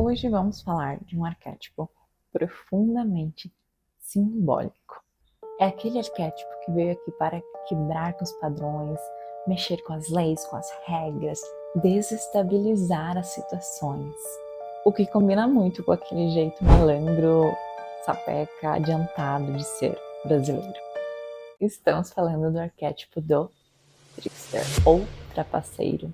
Hoje vamos falar de um arquétipo profundamente simbólico. É aquele arquétipo que veio aqui para quebrar com os padrões, mexer com as leis, com as regras, desestabilizar as situações. O que combina muito com aquele jeito malandro, sapeca, adiantado de ser brasileiro. Estamos falando do arquétipo do trickster ou trapaceiro.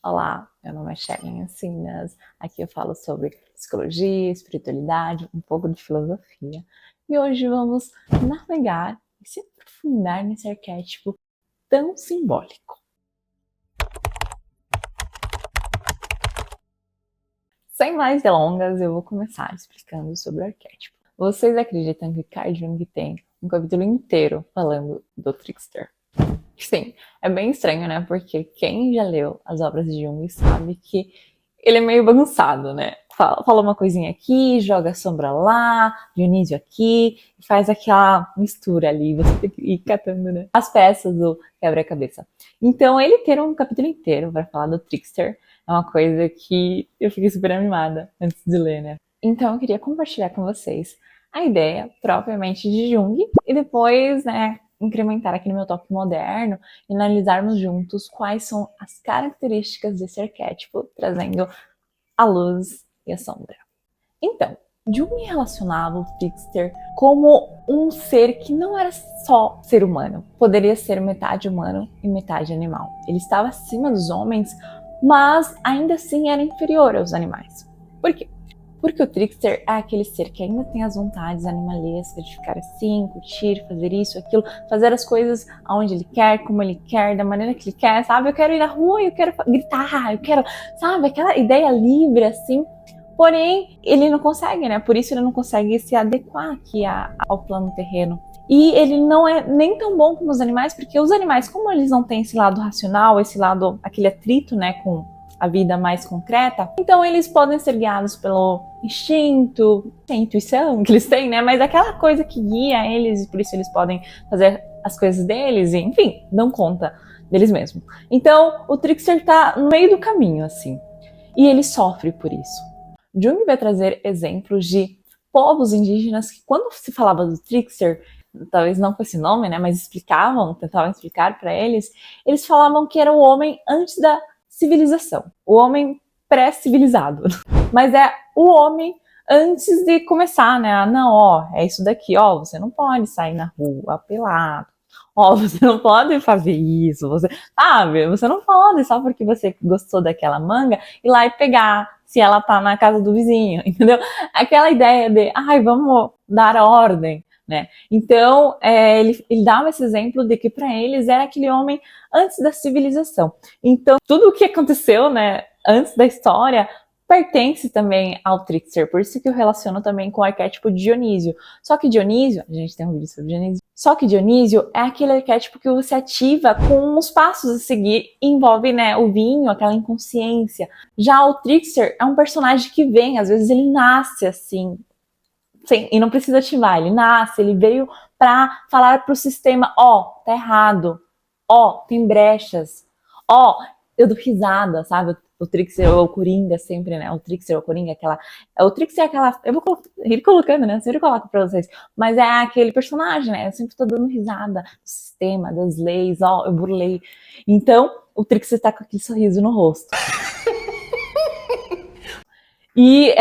Olá, meu nome é Shelly Encinas, aqui eu falo sobre psicologia, espiritualidade, um pouco de filosofia. E hoje vamos navegar e se aprofundar nesse arquétipo tão simbólico. Sem mais delongas, eu vou começar explicando sobre o arquétipo. Vocês acreditam que Carl Jung tem um capítulo inteiro falando do trickster? Sim, é bem estranho, né? Porque quem já leu as obras de Jung sabe que ele é meio bagunçado, né? Fala uma coisinha aqui, joga a sombra lá, Dionísio aqui, faz aquela mistura ali, você tem que ir catando, né? As peças do quebra-cabeça. Então, ele ter um capítulo inteiro para falar do trickster é uma coisa que eu fiquei super animada antes de ler, né? Então, eu queria compartilhar com vocês a ideia propriamente de Jung e depois, né, incrementar aqui no meu tópico moderno e analisarmos juntos quais são as características desse arquétipo, trazendo a luz e a sombra. Então, Jung relacionava o trickster como um ser que não era só ser humano, poderia ser metade humano e metade animal. Ele estava acima dos homens, mas ainda assim era inferior aos animais. Por quê? Porque o trickster é aquele ser que ainda tem as vontades animalescas de ficar assim, curtir, fazer isso, aquilo, fazer as coisas aonde ele quer, como ele quer, da maneira que ele quer, sabe? Eu quero ir na rua, eu quero gritar, eu quero, sabe? Aquela ideia livre, assim. Porém, ele não consegue, né? Por isso ele não consegue se adequar aqui ao plano terreno. E ele não é nem tão bom como os animais, porque os animais, como eles não têm esse lado racional, esse lado, aquele atrito, né, com a vida mais concreta, então eles podem ser guiados pelo instinto, a intuição que eles têm, né? Mas aquela coisa que guia eles, e por isso eles podem fazer as coisas deles, e, enfim, dão conta deles mesmos. Então, o trickster tá no meio do caminho, assim, e ele sofre por isso. Jung vai trazer exemplos de povos indígenas que, quando se falava do trickster, talvez não com esse nome, né, mas tentavam explicar para eles, eles falavam que era o homem antes da civilização, o homem pré-civilizado, mas é o homem antes de começar, né? Não, ó, é isso daqui, ó, você não pode sair na rua pelado, ó, você não pode fazer isso, você, sabe? Você não pode só porque você gostou daquela manga ir lá e pegar, se ela tá na casa do vizinho, entendeu? Aquela ideia de, ai, vamos dar ordem, né? Então, ele dava esse exemplo de que para eles era aquele homem antes da civilização. Então, tudo o que aconteceu, né, antes da história pertence também ao trickster, por isso que eu relaciono também com o arquétipo de Dionísio. Só que Dionísio, a gente tem um vídeo sobre Dionísio, só que Dionísio é aquele arquétipo que você ativa com os passos a seguir, envolve, né, o vinho, aquela inconsciência. Já o trickster é um personagem que vem, às vezes ele nasce assim, sim, e não precisa ativar, ele nasce, ele veio para falar pro sistema, ó, tá errado, ó, tem brechas, ó, eu dou risada, sabe? O trickster ou o coringa sempre, né? O trickster ou o coringa, o trickster é aquela, eu vou ir colocando, né? Eu sempre coloco pra vocês, mas é aquele personagem, né? Eu sempre tô dando risada do sistema, das leis, ó, eu burlei. Então, o trickster tá com aquele sorriso no rosto. E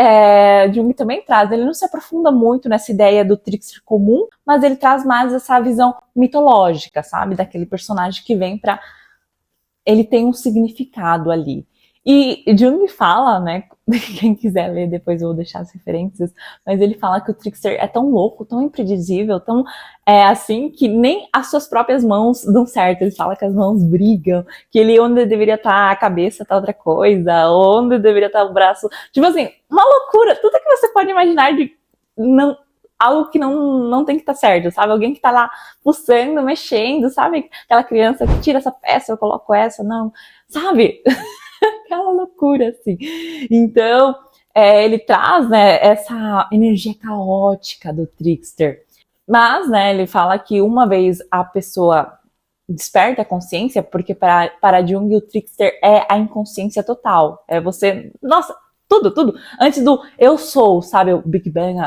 Jung também traz, ele não se aprofunda muito nessa ideia do trickster comum, mas ele traz mais essa visão mitológica, sabe? Daquele personagem que vem pra... Ele tem um significado ali. E Jung fala, né? Quem quiser ler, depois eu vou deixar as referências, mas ele fala que o trickster é tão louco, tão imprevisível, tão assim, que nem as suas próprias mãos dão certo. Ele fala que as mãos brigam, que ele onde deveria estar a cabeça tá outra coisa, onde deveria estar o braço. Tipo assim, uma loucura. Tudo que você pode imaginar de não, algo que não tem que estar certo, sabe? Alguém que tá lá pulsando, mexendo, sabe? Aquela criança que tira essa peça, eu coloco essa, não, sabe? Aquela loucura, assim. Então, ele traz, né, essa energia caótica do trickster. Mas, né, ele fala que uma vez a pessoa desperta a consciência, porque para Jung o trickster é a inconsciência total. É você, nossa, tudo. Antes do eu sou, sabe, o Big Bang,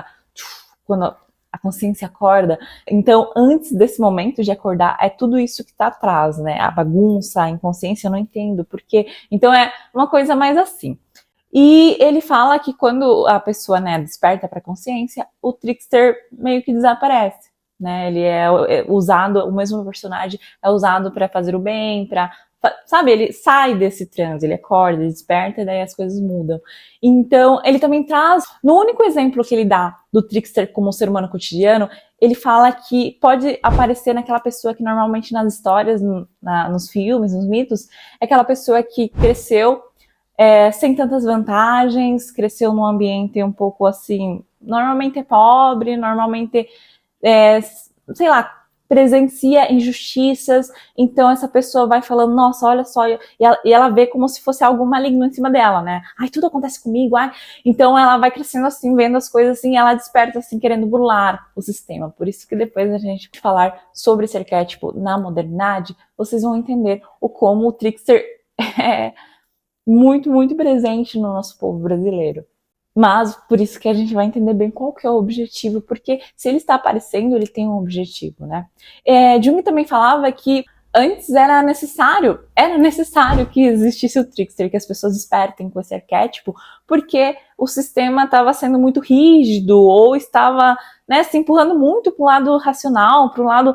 quando a consciência acorda. Então, antes desse momento de acordar, é tudo isso que tá atrás, né? A bagunça, a inconsciência, eu não entendo porque. Então, é uma coisa mais assim. E ele fala que quando a pessoa, né, desperta para a consciência, o trickster meio que desaparece, né? Ele é usado, o mesmo personagem é usado para fazer o bem, para, sabe, ele sai desse transe, ele acorda, ele desperta e daí as coisas mudam. Então, ele também traz, no único exemplo que ele dá do trickster como ser humano cotidiano, ele fala que pode aparecer naquela pessoa que normalmente nas histórias, nos filmes, nos mitos, é aquela pessoa que cresceu sem tantas vantagens, cresceu num ambiente um pouco assim, normalmente é pobre, normalmente, sei lá, presencia injustiças, então essa pessoa vai falando, nossa, olha só, e ela vê como se fosse algo maligno em cima dela, né? Ai, tudo acontece comigo, ai. Então ela vai crescendo assim, vendo as coisas assim, e ela desperta assim, querendo burlar o sistema. Por isso que depois a gente falar sobre esse arquétipo na modernidade, vocês vão entender o como o trickster é muito presente no nosso povo brasileiro. Mas por isso que a gente vai entender bem qual que é o objetivo, porque se ele está aparecendo, ele tem um objetivo, né? Jung também falava que antes era necessário que existisse o trickster, que as pessoas despertem com esse arquétipo, porque o sistema estava sendo muito rígido, ou estava, né, se empurrando muito para o lado racional, para o lado.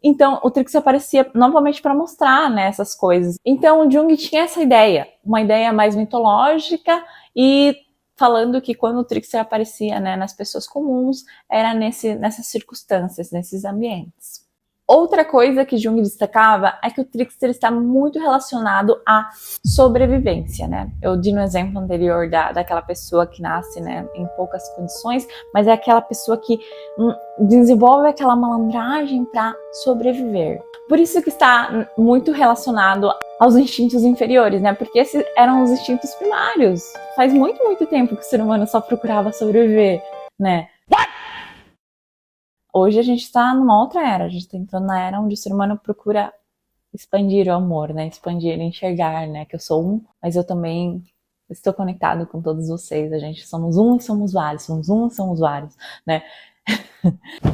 Então, o trickster aparecia novamente para mostrar, né, essas coisas. Então, o Jung tinha essa ideia, uma ideia mais mitológica, e falando que quando o trickster aparecia, né, nas pessoas comuns, era nessas circunstâncias, nesses ambientes. Outra coisa que Jung destacava é que o trickster está muito relacionado à sobrevivência, né? Eu dei no exemplo anterior daquela pessoa que nasce, né, em poucas condições, mas é aquela pessoa que desenvolve aquela malandragem para sobreviver. Por isso que está muito relacionado aos instintos inferiores, né? Porque esses eram os instintos primários. Faz muito tempo que o ser humano só procurava sobreviver, né? Hoje a gente está numa outra era, a gente está entrando na era onde o ser humano procura expandir o amor, né? Expandir, enxergar, né? Que eu sou um, mas eu também estou conectado com todos vocês. A gente somos um e somos vários, somos um e somos vários, né?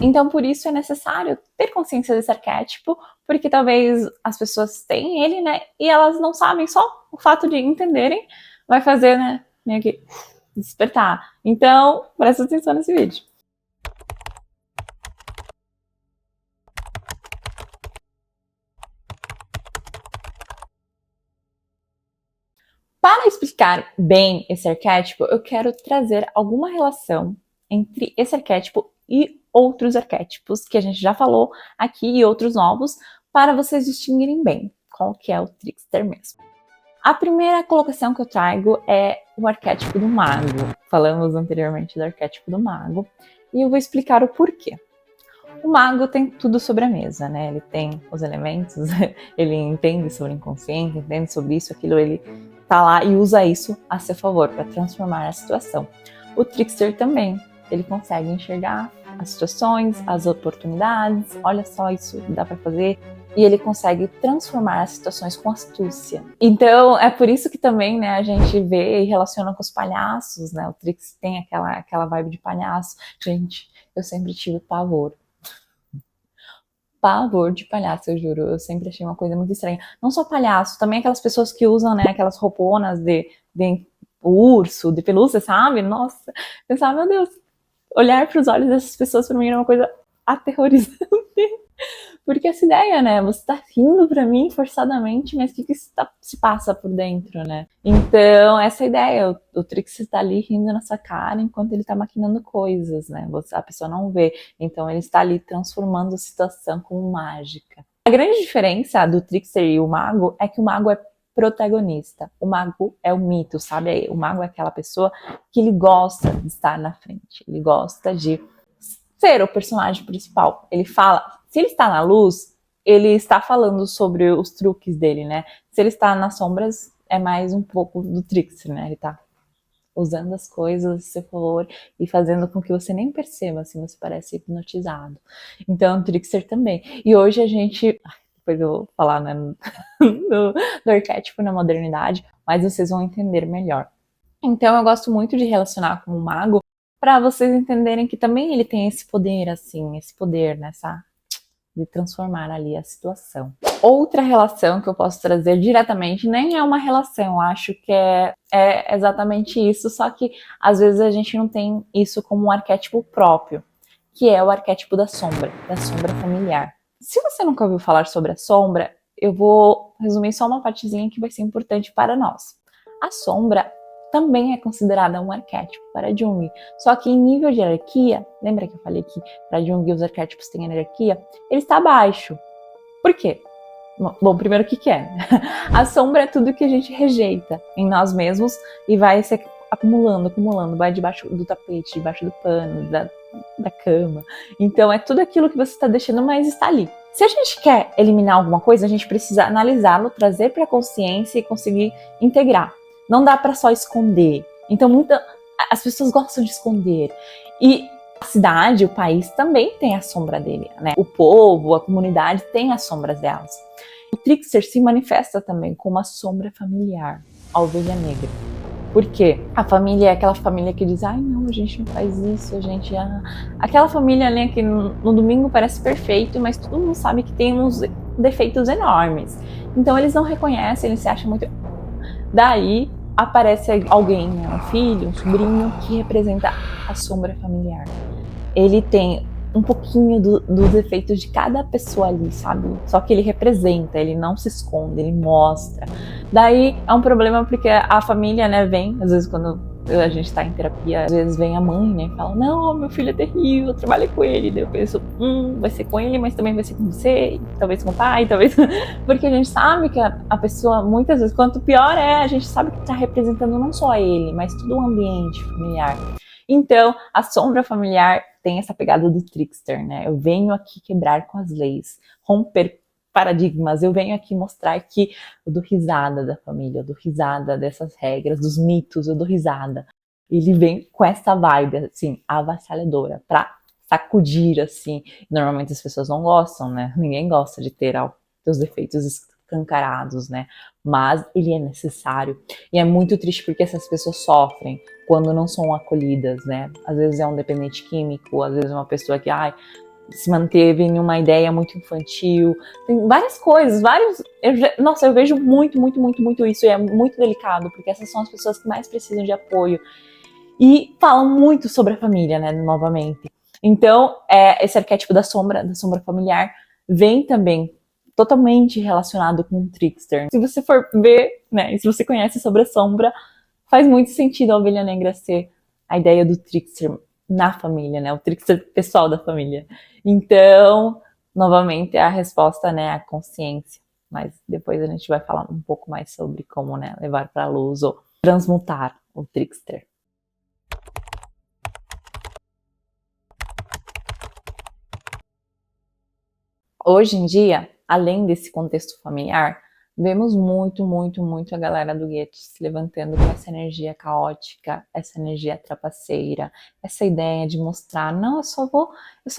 Então, por isso é necessário ter consciência desse arquétipo, porque talvez as pessoas têm ele, né? E elas não sabem, só o fato de entenderem vai fazer, né? Meio que despertar. Então, presta atenção nesse vídeo. Para explicar bem esse arquétipo, eu quero trazer alguma relação entre esse arquétipo e outros arquétipos que a gente já falou aqui e outros novos, para vocês distinguirem bem qual que é o trickster mesmo. A primeira colocação que eu trago é o arquétipo do mago. Falamos anteriormente do arquétipo do mago e eu vou explicar o porquê. O mago tem tudo sobre a mesa, né? Ele tem os elementos, ele entende sobre o inconsciente, entende sobre isso, aquilo, ele tá lá e usa isso a seu favor para transformar a situação. O trickster também, ele consegue enxergar as situações, as oportunidades, olha só, isso dá para fazer, e ele consegue transformar as situações com astúcia. Então, é por isso que também, né, a gente vê e relaciona com os palhaços, né? O trickster tem aquela vibe de palhaço. Gente, eu sempre tive pavor de palhaço, eu juro. Eu sempre achei uma coisa muito estranha. Não só palhaço, também aquelas pessoas que usam, né, aquelas rouponas de urso, de pelúcia, sabe? Nossa, pensava, meu Deus, olhar para os olhos dessas pessoas para mim era uma coisa aterrorizante. Porque essa ideia, né? Você tá rindo pra mim forçadamente, mas o que se passa por dentro, né? Então, essa ideia, o Trix tá ali rindo na sua cara enquanto ele tá maquinando coisas, né? A pessoa não vê. Então, ele está ali transformando a situação como mágica. A grande diferença do Trickster e o Mago é que o Mago é protagonista. O Mago é o mito, sabe? O Mago é aquela pessoa que ele gosta de estar na frente. Ele gosta de ser o personagem principal. Ele fala, se ele está na luz, ele está falando sobre os truques dele, né? Se ele está nas sombras, é mais um pouco do trickster, né? Ele tá usando as coisas a seu favor e fazendo com que você nem perceba, assim, você parece hipnotizado. Então, o trickster também. E hoje a gente, depois eu vou falar, né, do arquétipo na modernidade, mas vocês vão entender melhor. Então eu gosto muito de relacionar com o mago para vocês entenderem que também ele tem esse poder, assim, esse poder nessa de transformar ali a situação. Outra relação que eu posso trazer diretamente nem é uma relação, eu acho que é exatamente isso, só que às vezes a gente não tem isso como um arquétipo próprio, que é o arquétipo da sombra familiar. Se você nunca ouviu falar sobre a sombra, eu vou resumir só uma partezinha que vai ser importante para nós. A sombra também é considerada um arquétipo para Jung, só que em nível de hierarquia, lembra que eu falei que para Jung os arquétipos têm hierarquia? Ele está abaixo. Por quê? Bom, primeiro o que é? A sombra é tudo que a gente rejeita em nós mesmos e vai se acumulando, vai debaixo do tapete, debaixo do pano, da cama. Então é tudo aquilo que você está deixando, mas está ali. Se a gente quer eliminar alguma coisa, a gente precisa analisá-lo, trazer para a consciência e conseguir integrar. Não dá para só esconder. Então as pessoas gostam de esconder. E a cidade, o país também tem a sombra dele, né? O povo, a comunidade tem as sombras delas. O trickster se manifesta também como a sombra familiar, a ovelha negra. Por quê? A família é aquela família que diz, ai não, a gente não faz isso, a gente... Aquela família, né, que no domingo parece perfeito, mas todo mundo sabe que tem uns defeitos enormes. Então eles não reconhecem, eles se acham muito... Daí aparece alguém, né, um filho, um sobrinho, que representa a sombra familiar. Ele tem um pouquinho dos defeitos de cada pessoa ali, sabe? Só que ele representa, ele não se esconde, ele mostra. Daí é um problema porque a família, né, vem, às vezes quando a gente tá em terapia, às vezes vem a mãe, né, e fala, não, meu filho é terrível, eu trabalhei com ele. Daí eu penso, vai ser com ele, mas também vai ser com você, talvez com o pai, talvez... Porque a gente sabe que a pessoa, muitas vezes, quanto pior é, a gente sabe que tá representando não só ele, mas todo o ambiente familiar. Então, a sombra familiar tem essa pegada do trickster, né? Eu venho aqui quebrar com as leis, romper paradigmas, eu venho aqui mostrar que eu dou risada da família, eu dou risada dessas regras, dos mitos, eu dou risada. Ele vem com essa vibe, assim, avassaladora, pra sacudir, assim. Normalmente as pessoas não gostam, né? Ninguém gosta de ter os defeitos escancarados, né? Mas ele é necessário. E é muito triste porque essas pessoas sofrem quando não são acolhidas, né? Às vezes é um dependente químico, às vezes é uma pessoa que, se manteve em uma ideia muito infantil. Tem várias coisas, eu vejo muito isso, e é muito delicado, porque essas são as pessoas que mais precisam de apoio. E falam muito sobre a família, né, novamente. Então, esse arquétipo da sombra familiar, vem também totalmente relacionado com o trickster. Se você for ver, né, e se você conhece sobre a sombra, faz muito sentido a ovelha negra ser a ideia do trickster na família, né, o trickster pessoal da família. Então, novamente, a resposta, né, é a consciência. Mas depois a gente vai falar um pouco mais sobre como, né, levar para a luz ou transmutar o trickster. Hoje em dia, além desse contexto familiar, vemos muito a galera do gueto se levantando com essa energia caótica, essa energia trapaceira, essa ideia de mostrar, não, eu só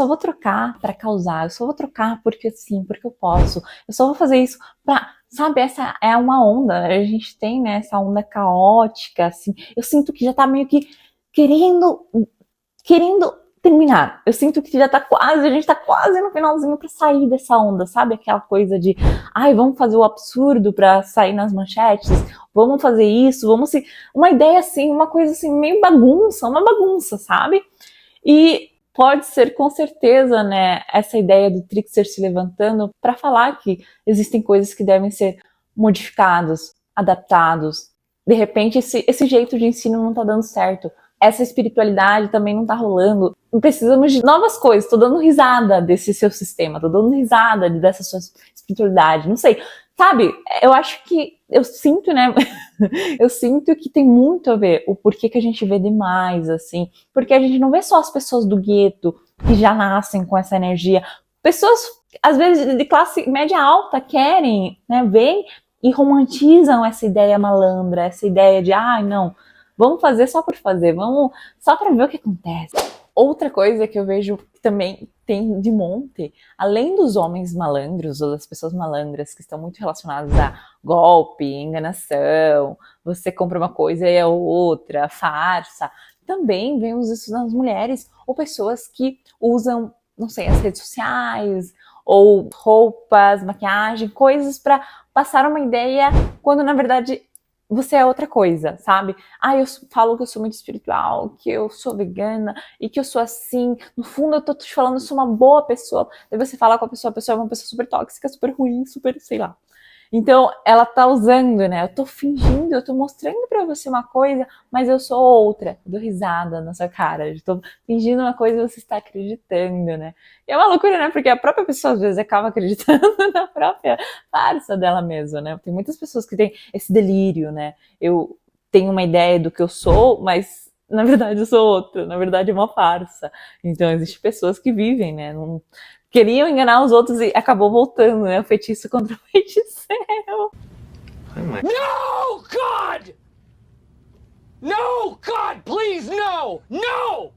vou trocar para causar, eu só vou trocar porque sim, porque eu posso, eu só vou fazer isso pra, sabe, essa é uma onda, a gente tem, né, essa onda caótica, assim, eu sinto que já tá meio que querendo terminar. Eu sinto que a gente tá quase no finalzinho pra sair dessa onda, sabe? Aquela coisa de, vamos fazer o absurdo pra sair nas manchetes, vamos fazer isso, uma ideia assim, uma coisa assim, meio uma bagunça, sabe? E pode ser com certeza, né, essa ideia do trickster se levantando para falar que existem coisas que devem ser modificados, adaptados. De repente, esse jeito de ensino não tá dando certo. Essa espiritualidade também não tá rolando. Precisamos de novas coisas. Tô dando risada desse seu sistema, tô dando risada dessa sua espiritualidade. Não sei, sabe? Eu sinto, né? Eu sinto que tem muito a ver o porquê que a gente vê demais, assim. Porque a gente não vê só as pessoas do gueto que já nascem com essa energia. Pessoas, às vezes, de classe média alta querem, né? Vêm e romantizam essa ideia malandra, essa ideia de, não, vamos fazer só por fazer, vamos só para ver o que acontece. Outra coisa que eu vejo que também tem de monte, além dos homens malandros ou das pessoas malandras que estão muito relacionadas a golpe, enganação, você compra uma coisa e é outra, farsa, também vemos isso nas mulheres ou pessoas que usam, não sei, as redes sociais ou roupas, maquiagem, coisas para passar uma ideia quando na verdade você é outra coisa, sabe? Ah, eu falo que eu sou muito espiritual, que eu sou vegana e que eu sou assim. No fundo, eu tô te falando, eu sou uma boa pessoa. Daí você fala com a pessoa é uma pessoa super tóxica, super ruim, super, sei lá. Então, ela tá usando, né? Eu tô fingindo, eu tô mostrando pra você uma coisa, mas eu sou outra. Eu dou risada na sua cara. Eu tô fingindo uma coisa e você está acreditando, né? E é uma loucura, né? Porque a própria pessoa, às vezes, acaba acreditando na própria farsa dela mesma, né? Tem muitas pessoas que têm esse delírio, né? Eu tenho uma ideia do que eu sou, mas na verdade eu sou outra. Na verdade é uma farsa. Então, existem pessoas que vivem, né? Queriam enganar os outros e acabou voltando, né? O feitiço contra o feiticeiro. No, God! No, God, please, no! No!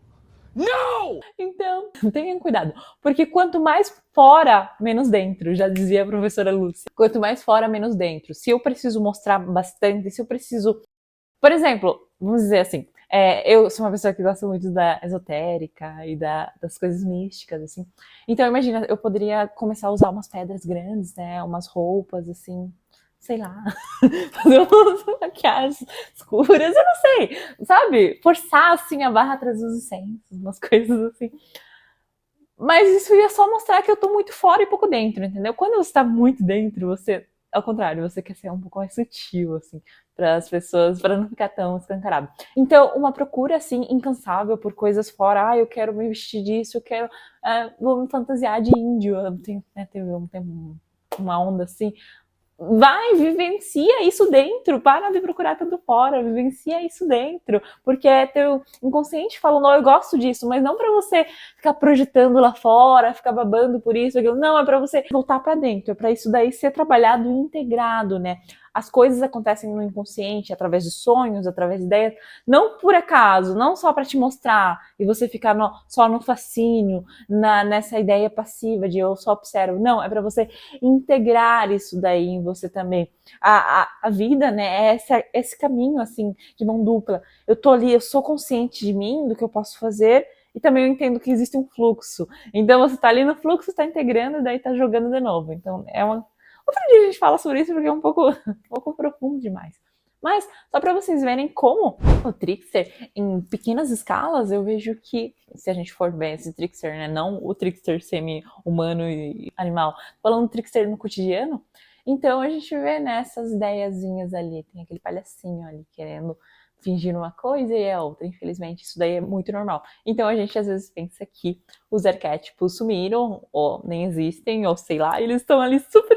No! Então, tenham cuidado. Porque quanto mais fora, menos dentro, já dizia a professora Lúcia. Quanto mais fora, menos dentro. Se eu preciso mostrar bastante, se eu preciso... Por exemplo, vamos dizer assim, eu sou uma pessoa que gosta muito da esotérica e das coisas místicas, assim. Então, imagina, eu poderia começar a usar umas pedras grandes, né? Umas roupas, assim, sei lá. Fazer umas maquiagens escuras, eu não sei. Sabe? Forçar, assim, a barra atrás dos incensos, umas coisas assim. Mas isso ia só mostrar que eu tô muito fora e pouco dentro, entendeu? Quando você tá muito dentro, você, ao contrário, você quer ser um pouco mais sutil, assim, para as pessoas, para não ficar tão escancarado. Então, uma procura, assim, incansável por coisas fora. Ah, eu quero me vestir disso, eu quero, vou me fantasiar de índio. Teve uma onda assim. Vai, vivencia isso dentro, para de procurar tanto fora, vivencia isso dentro, porque é teu inconsciente falando, não, eu gosto disso, mas não para você ficar projetando lá fora, ficar babando por isso, aquilo, não, é para você voltar para dentro, é para isso daí ser trabalhado e integrado, né? As coisas acontecem no inconsciente, através de sonhos, através de ideias, não por acaso, não só para te mostrar e você ficar só no fascínio, nessa ideia passiva de eu só observo, não, é para você integrar isso daí em você também. A vida, né, é esse caminho, assim, de mão dupla. Eu tô ali, eu sou consciente de mim, do que eu posso fazer, e também eu entendo que existe um fluxo. Então você tá ali no fluxo, tá integrando, e daí tá jogando de novo. Então é uma... Outro dia a gente fala sobre isso, porque é um pouco profundo demais. Mas, só para vocês verem como o trickster, em pequenas escalas, eu vejo que, se a gente for ver esse trickster, né, não o trickster semi-humano e animal, falando trickster no cotidiano, então a gente vê nessas ideiazinhas ali, tem aquele palhacinho ali querendo fingir uma coisa e é outra. Infelizmente, isso daí é muito normal. Então a gente às vezes pensa que os arquétipos sumiram, ou nem existem, ou sei lá, eles estão ali super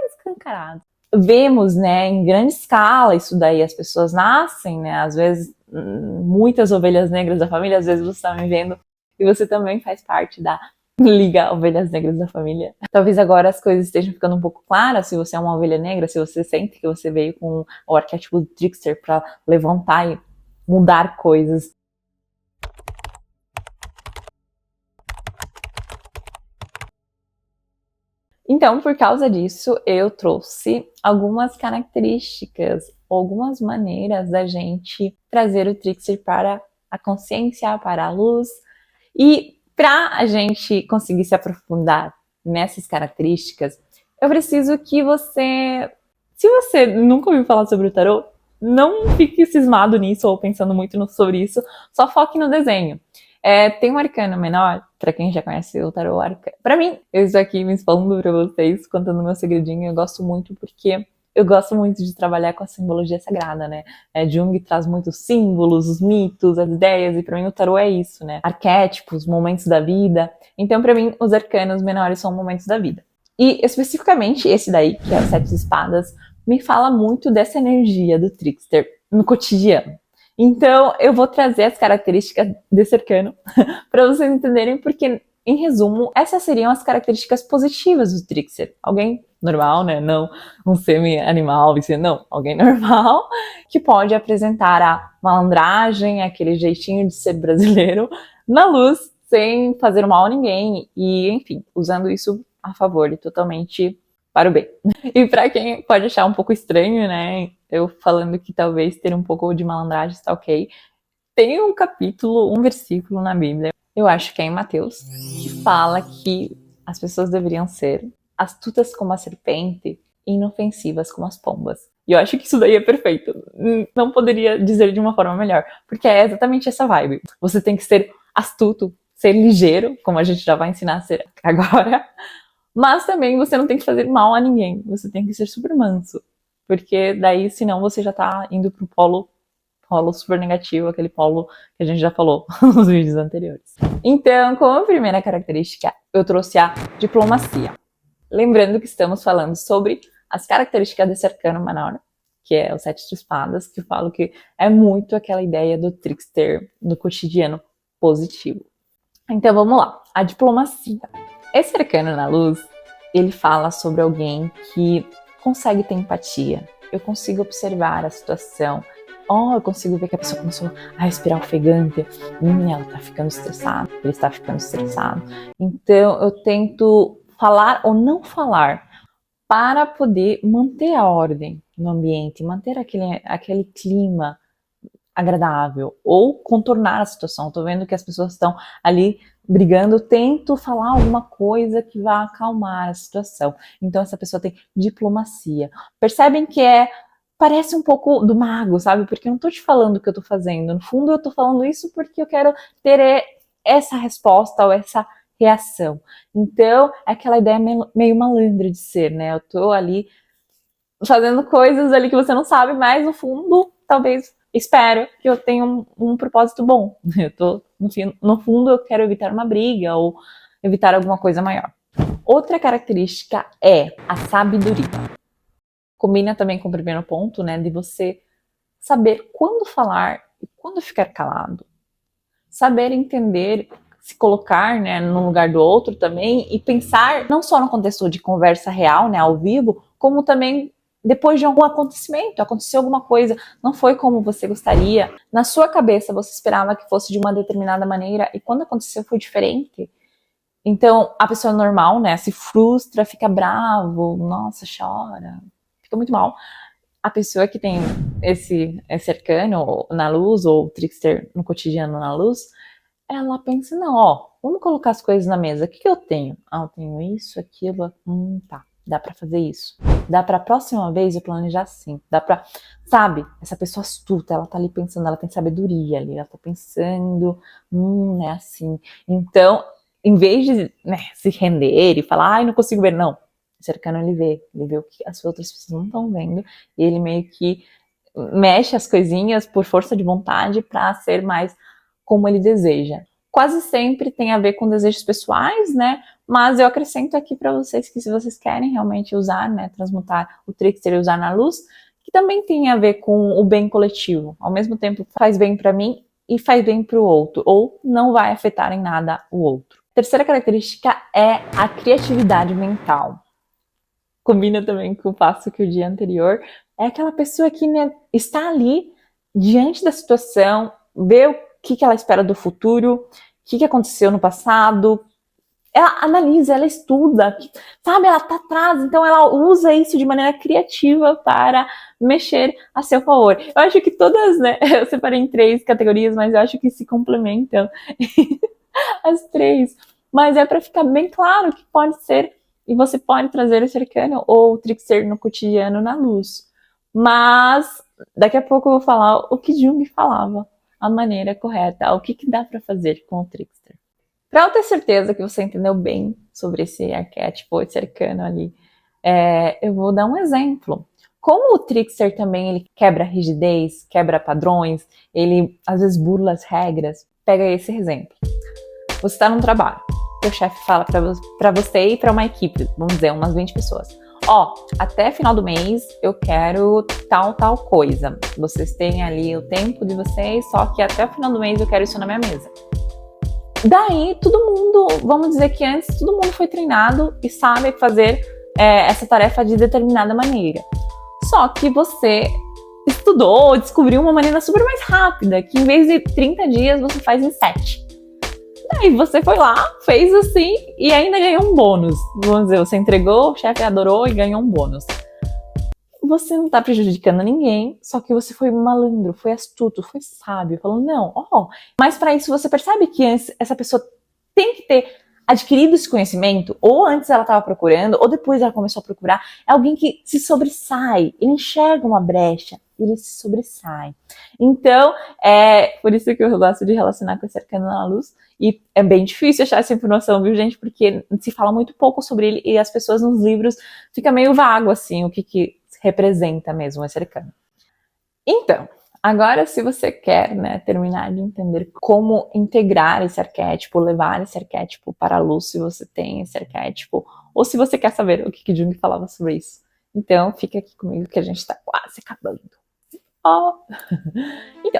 escancarados. Vemos, né, em grande escala isso daí, as pessoas nascem, né, às vezes muitas ovelhas negras da família, às vezes você está me vendo e você também faz parte da Liga Ovelhas Negras da Família. Talvez agora as coisas estejam ficando um pouco claras, se você é uma ovelha negra, se você sente que você veio com o arquétipo do trickster para levantar e mudar coisas. Então, por causa disso, eu trouxe algumas características, algumas maneiras da gente trazer o trickster para a consciência, para a luz. E para a gente conseguir se aprofundar nessas características, eu preciso que você, se você nunca ouviu falar sobre o tarô, não fique cismado nisso ou pensando muito sobre isso, só foque no desenho. Tem um arcano menor, pra quem já conhece o tarô arcano. Pra mim, eu estou aqui me expondo pra vocês, contando meu segredinho, eu gosto muito porque eu gosto muito de trabalhar com a simbologia sagrada, né? Jung traz muitos símbolos, os mitos, as ideias, e pra mim o tarô é isso, né? Arquétipos, momentos da vida. Então, pra mim, os arcanos menores são momentos da vida. E, especificamente, esse daí, que é o Sete de Espadas, me fala muito dessa energia do trickster no cotidiano. Então, eu vou trazer as características desse arcano para vocês entenderem, porque em resumo, essas seriam as características positivas do trickster. Alguém normal, né? Não um semi-animal, não. Alguém normal que pode apresentar a malandragem, aquele jeitinho de ser brasileiro na luz, sem fazer mal a ninguém e, enfim, usando isso a favor e totalmente para o bem. E para quem pode achar um pouco estranho, né? Eu falando que talvez ter um pouco de malandragem está ok. Tem um capítulo, um versículo na Bíblia, eu acho que é em Mateus, que fala que as pessoas deveriam ser astutas como a serpente e inofensivas como as pombas. E eu acho que isso daí é perfeito. Não poderia dizer de uma forma melhor, porque é exatamente essa vibe. Você tem que ser astuto, ser ligeiro, como a gente já vai ensinar a ser agora, mas também você não tem que fazer mal a ninguém. Você tem que ser super manso, porque daí, senão, você já tá indo pro polo super negativo, aquele polo que a gente já falou nos vídeos anteriores. Então, como primeira característica, eu trouxe a diplomacia. Lembrando que estamos falando sobre as características desse arcano menor, que é o 7 de espadas, que eu falo que é muito aquela ideia do trickster no cotidiano positivo. Então, vamos lá. A diplomacia. Esse arcano na luz, ele fala sobre alguém que consegue ter empatia. Eu consigo observar a situação. Eu consigo ver que a pessoa começou a respirar ofegante. Ela tá ficando estressada, ele está ficando estressado. Então, eu tento falar ou não falar para poder manter a ordem no ambiente, manter aquele clima agradável ou contornar a situação. Tô vendo que as pessoas estão ali brigando, tento falar alguma coisa que vá acalmar a situação. Então, essa pessoa tem diplomacia. Percebem que parece um pouco do mago, sabe? Porque eu não tô te falando o que eu tô fazendo. No fundo, eu tô falando isso porque eu quero ter essa resposta ou essa reação. Então, é aquela ideia meio malandra de ser, né? Eu tô ali fazendo coisas ali que você não sabe, mas no fundo, talvez, espero que eu tenha um propósito bom. Eu tô, no fundo, eu quero evitar uma briga ou evitar alguma coisa maior. Outra característica é a sabedoria. Combina também com o primeiro ponto, né, de você saber quando falar e quando ficar calado. Saber entender, se colocar, né, no lugar do outro também e pensar não só no contexto de conversa real, né, ao vivo, como também depois de algum acontecimento, aconteceu alguma coisa, não foi como você gostaria. Na sua cabeça você esperava que fosse de uma determinada maneira e quando aconteceu foi diferente. Então a pessoa normal, né, se frustra, fica bravo, nossa, chora, fica muito mal. A pessoa que tem esse arcano na luz, ou trickster no cotidiano na luz, ela pensa, não, vamos colocar as coisas na mesa. O que eu tenho? Eu tenho isso, aquilo, tá, dá pra fazer isso. Dá pra próxima vez eu planejar assim. Dá pra, sabe, essa pessoa astuta, ela tá ali pensando, ela tem sabedoria ali, ela tá pensando, é assim. Então, em vez de, né, se render e falar, não consigo ver, não. Esse arcano ele vê o que as outras pessoas não estão vendo, e ele meio que mexe as coisinhas por força de vontade para ser mais como ele deseja. Quase sempre tem a ver com desejos pessoais, né? Mas eu acrescento aqui para vocês que se vocês querem realmente usar, né, transmutar o trickster e usar na luz, que também tem a ver com o bem coletivo. Ao mesmo tempo faz bem para mim e faz bem para o outro, ou não vai afetar em nada o outro. Terceira característica é a criatividade mental. Combina também com o passo que o dia anterior. É aquela pessoa que, né, está ali diante da situação, vê o que ela espera do futuro, o que aconteceu no passado. Ela analisa, ela estuda, sabe? Ela tá atrás, então ela usa isso de maneira criativa para mexer a seu favor. Eu acho que todas, né? Eu separei em 3 categorias, mas eu acho que se complementam as 3. Mas é para ficar bem claro que pode ser. E você pode trazer esse arcano ou o trickster no cotidiano na luz. Mas daqui a pouco eu vou falar o que Jung falava, a maneira correta, o que dá para fazer com o trickster. Para eu ter certeza que você entendeu bem sobre esse arquétipo, esse arcano ali, eu vou dar um exemplo. Como o trickster também ele quebra rigidez, quebra padrões, ele às vezes burla as regras. Pega esse exemplo. Você está num trabalho. O chefe fala para você e para uma equipe, vamos dizer, umas 20 pessoas. Até final do mês eu quero tal coisa. Vocês têm ali o tempo de vocês, só que até o final do mês eu quero isso na minha mesa. Daí, todo mundo, vamos dizer que antes, todo mundo foi treinado e sabe fazer essa tarefa de determinada maneira. Só que você estudou, descobriu uma maneira super mais rápida, que em vez de 30 dias, você faz em 7. Daí você foi lá, fez assim e ainda ganhou um bônus. Vamos dizer, você entregou, o chefe adorou e ganhou um bônus. Você não tá prejudicando ninguém, só que você foi malandro, foi astuto, foi sábio, falou, não, mas para isso você percebe que essa pessoa tem que ter adquirido esse conhecimento, ou antes ela estava procurando, ou depois ela começou a procurar, é alguém que se sobressai, ele enxerga uma brecha, ele se sobressai. Então, é por isso que eu gosto de relacionar com esse arcano na luz, e é bem difícil achar essa informação, viu, gente, porque se fala muito pouco sobre ele, e as pessoas nos livros fica meio vago, assim, o que representa mesmo esse arcano. Então, agora se você quer, né, terminar de entender como integrar esse arquétipo, levar esse arquétipo para a luz, se você tem esse arquétipo, ou se você quer saber o que Jung falava sobre isso, então fica aqui comigo que a gente está quase acabando. Então,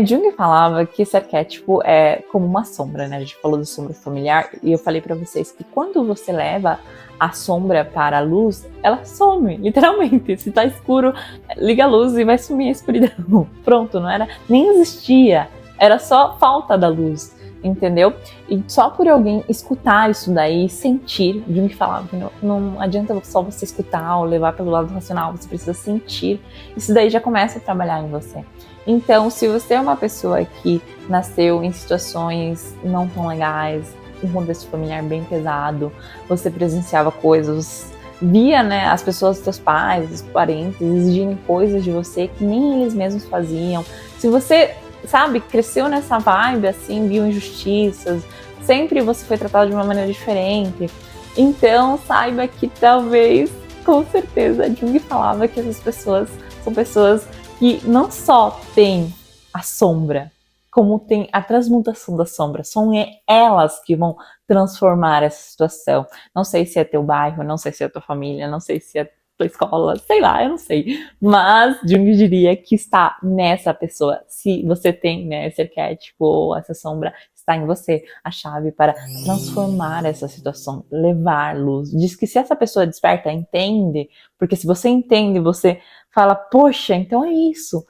Jung falava que esse arquétipo é como uma sombra, né? A gente falou de sombra familiar e eu falei para vocês que quando você leva a sombra para a luz, ela some, literalmente. Se tá escuro, liga a luz e vai sumir a escuridão. Pronto, não era, nem existia, era só falta da luz, entendeu? E só por alguém escutar isso daí, sentir, Jung falava que não adianta só você escutar ou levar pelo lado racional, você precisa sentir, isso daí já começa a trabalhar em você. Então, se você é uma pessoa que nasceu em situações não tão legais, um contexto familiar bem pesado, você presenciava coisas, via, né, as pessoas, seus pais, os parentes exigirem coisas de você que nem eles mesmos faziam. Se você, sabe, cresceu nessa vibe, assim, viu injustiças, sempre você foi tratado de uma maneira diferente, então saiba que talvez, com certeza, Jung falava que essas pessoas são pessoas que não só tem a sombra, como tem a transmutação da sombra. São elas que vão transformar essa situação. Não sei se é teu bairro, não sei se é tua família, não sei se é tua escola, sei lá, eu não sei. Mas Jung diria que está nessa pessoa. Se você tem, né, esse arquétipo ou essa sombra, está em você a chave para transformar essa situação, levar luz. Diz que se essa pessoa desperta, entende, porque se você entende, você fala, poxa, então é isso.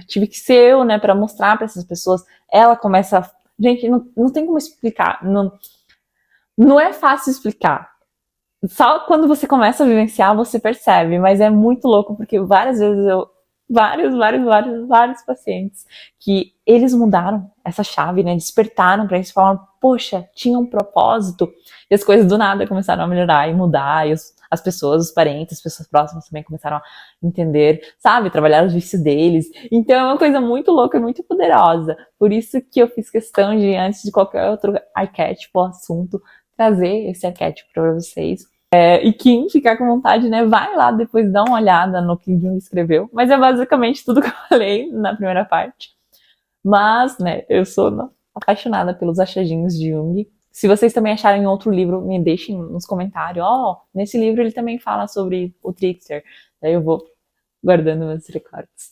Tive que ser eu, né, para mostrar para essas pessoas. Ela começa a... Gente, não tem como explicar. Não é fácil explicar. Só quando você começa a vivenciar, você percebe. Mas é muito louco, porque várias vezes vários pacientes que eles mudaram essa chave, né, despertaram para isso, falaram, poxa, tinha um propósito, e as coisas do nada começaram a melhorar e mudar, e as pessoas, os parentes, as pessoas próximas também começaram a entender, sabe, trabalhar os vícios deles. Então é uma coisa muito louca e muito poderosa. Por isso que eu fiz questão de, antes de qualquer outro arquétipo ou assunto, trazer esse arquétipo para vocês. E quem ficar com vontade, né, vai lá depois dar uma olhada no que Jung escreveu. Mas é basicamente tudo que eu falei na primeira parte. Mas, né, eu sou apaixonada pelos achadinhos de Jung. Se vocês também acharem outro livro, me deixem nos comentários. Nesse livro ele também fala sobre o Trickster. Daí eu vou guardando meus recortes.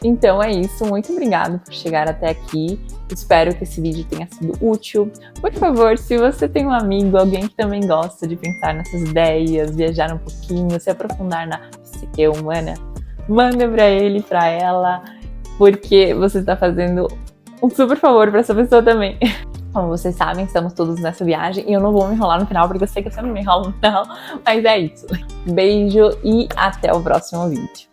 Então é isso, muito obrigada por chegar até aqui. Espero que esse vídeo tenha sido útil. Por favor, se você tem um amigo, alguém que também gosta de pensar nessas ideias, viajar um pouquinho, se aprofundar na psique humana, manda pra ele, pra ela, porque você está fazendo um super favor pra essa pessoa também. Como vocês sabem, estamos todos nessa viagem e eu não vou me enrolar no final, porque eu sei que eu sempre me enrolo no final, mas é isso. Beijo e até o próximo vídeo.